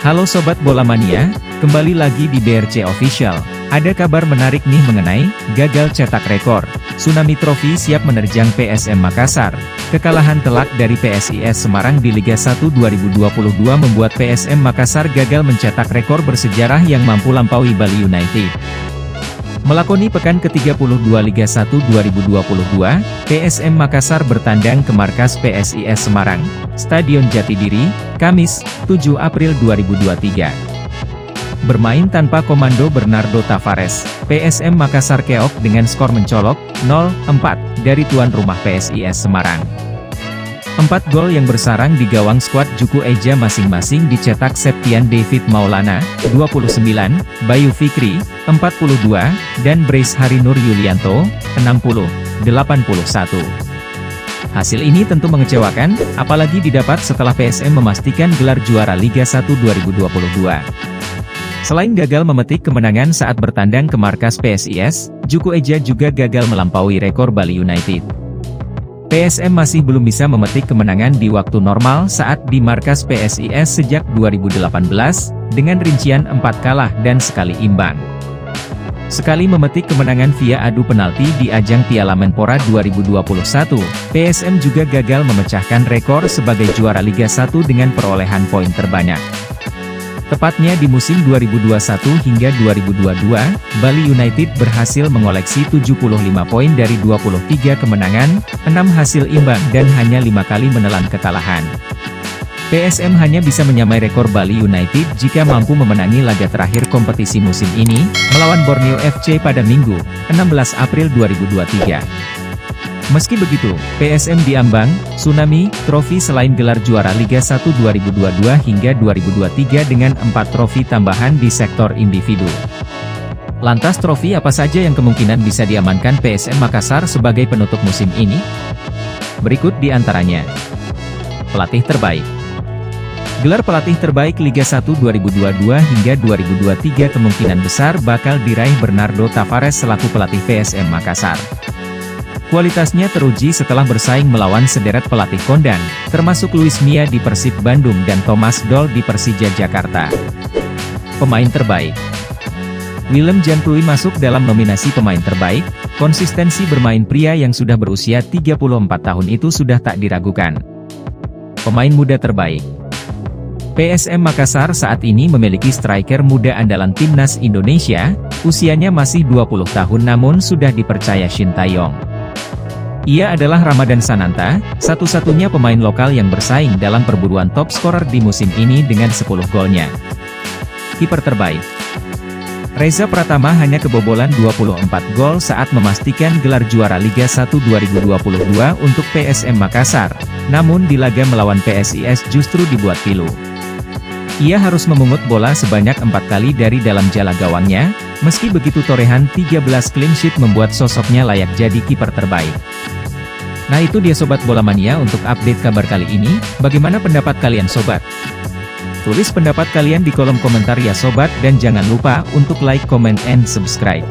Halo Sobat Bola Mania, kembali lagi di BRC Official. Ada kabar menarik nih mengenai gagal cetak rekor. Tsunami Trophy siap menerjang PSM Makassar. Kekalahan telak dari PSIS Semarang di Liga 1 2022 membuat PSM Makassar gagal mencetak rekor bersejarah yang mampu lampaui Bali United. Melakoni pekan ke-32 Liga 1 2022, PSM Makassar bertandang ke markas PSIS Semarang, Stadion Jatidiri, Kamis, 7 April 2023. Bermain tanpa komando Bernardo Tavares, PSM Makassar keok dengan skor mencolok, 0-4, dari tuan rumah PSIS Semarang. 4 gol yang bersarang di gawang skuad Juku Eja masing-masing dicetak Septian David Maulana, 29, Bayu Fikri, 42, dan Brace Hari Nur Yulianto, 60, 81. Hasil ini tentu mengecewakan, apalagi didapat setelah PSM memastikan gelar juara Liga 1 2022. Selain gagal memetik kemenangan saat bertandang ke markas PSIS, Juku Eja juga gagal melampaui rekor Bali United. PSM masih belum bisa memetik kemenangan di waktu normal saat di markas PSIS sejak 2018, dengan rincian 4 kalah dan sekali imbang. Sekali memetik kemenangan via adu penalti di ajang Piala Menpora 2021, PSM juga gagal memecahkan rekor sebagai juara Liga 1 dengan perolehan poin terbanyak. Tepatnya di musim 2021 hingga 2022, Bali United berhasil mengoleksi 75 poin dari 23 kemenangan, 6 hasil imbang dan hanya 5 kali menelan kekalahan. PSM hanya bisa menyamai rekor Bali United jika mampu memenangi laga terakhir kompetisi musim ini, melawan Borneo FC pada Minggu, 16 April 2023. Meski begitu, PSM diambang Tsunami Trophy selain gelar juara Liga 1 2022 hingga 2023 dengan 4 trofi tambahan di sektor individu. Lantas trofi apa saja yang kemungkinan bisa diamankan PSM Makassar sebagai penutup musim ini? Berikut di antaranya. Pelatih terbaik. Gelar pelatih terbaik Liga 1 2022 hingga 2023 kemungkinan besar bakal diraih Bernardo Tavares selaku pelatih PSM Makassar. Kualitasnya teruji setelah bersaing melawan sederet pelatih kondang, termasuk Luis Mia di Persib Bandung dan Thomas Doll di Persija Jakarta. Pemain terbaik. Willem Jan Pluy masuk dalam nominasi pemain terbaik. Konsistensi bermain pria yang sudah berusia 34 tahun itu sudah tak diragukan. Pemain muda terbaik. PSM Makassar saat ini memiliki striker muda andalan timnas Indonesia, usianya masih 20 tahun namun sudah dipercaya Shin Taeyong. Ia adalah Ramadan Sananta, satu-satunya pemain lokal yang bersaing dalam perburuan top scorer di musim ini dengan 10 golnya. Kiper terbaik. Reza Pratama hanya kebobolan 24 gol saat memastikan gelar juara Liga 1 2022 untuk PSM Makassar, namun di laga melawan PSIS justru dibuat pilu. Ia harus memungut bola sebanyak 4 kali dari dalam jala gawangnya, meski begitu torehan 13 clean sheet membuat sosoknya layak jadi kiper terbaik. Nah itu dia Sobat Bola Mania untuk update kabar kali ini, bagaimana pendapat kalian Sobat? Tulis pendapat kalian di kolom komentar ya Sobat dan jangan lupa untuk like, comment, and subscribe.